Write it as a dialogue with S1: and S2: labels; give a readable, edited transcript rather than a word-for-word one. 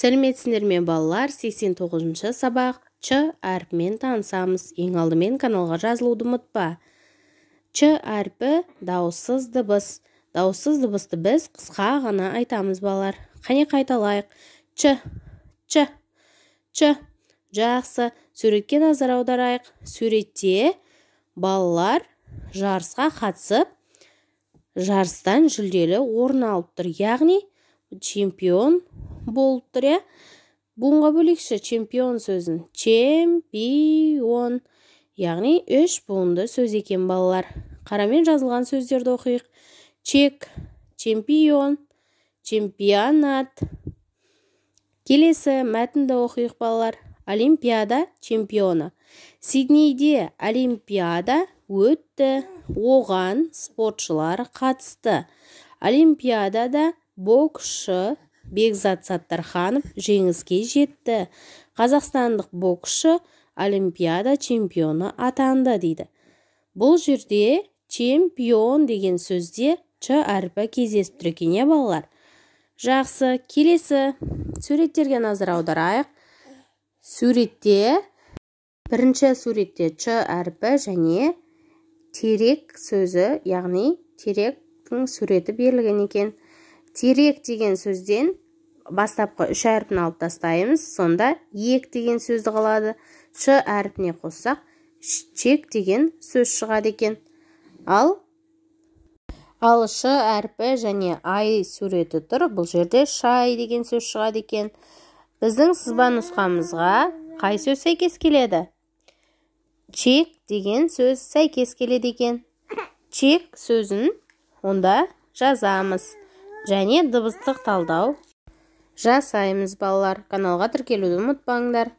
S1: Сәлеметсіңдер ме балалар, 89-шы сабақ Ч әрпімен танысамыз. Ең алдымен каналға жазылуды ұмытпа. Ч әрпі дауыссыз дыбыс. Дауыссыз дыбысты біз қысқа ғана айтамыз балалар. Қане қайталайық. Ч, Ч, Ч. Жақсы. Суретке назар аударайық. Суретте балалар жарысқа қатысып, жарыстан жүлделі орын алып тұр. Яғни чемпион болып тұр. Бұнға бөлекші чемпион сөзін. Чемпион. Яғни үш буынды сөз екен балалар. Қарамен жазылған сөздерді оқиық. Чек, чемпион, чемпионат. Келесі мәтінді оқиық балалар. Олимпиада чемпионы. Сиднейде олимпиада өтті. Оған спортшылар қатысты. Олимпиадада боксшы Бекзат Саттарханов жеңіске жетті. Қазақстандық боксшы олимпиада чемпионы атанды дейді. Бұл жерде чемпион деген сөзде Ч әрпі кездесіп тұр екен, балалар. Жақсы, келесі суреттерге назар аударайық. Бірінші суретте Ч әрпі және терек сөзі, яғни теректің суреті берілген екен. Терек деген сөзден бастапқы үш әрпін алып тастаймыз, сонда ек деген сөзді қалады. Ш әрпіне қоссақ, чек деген сөз шығады екен. Ал Ш әрпі және ай суреті тұр. Бұл жерде шай деген сөз шығады екен. Біздің сызба нұсқамызға қай сөз сәйкес келеді? Чек деген сөз сәйкес келеді екен. Чек сөзін онда жазамыз. Және дыбыстық талдау жасаймыз балалар. Каналға тіркелуді ұмытпаңдар.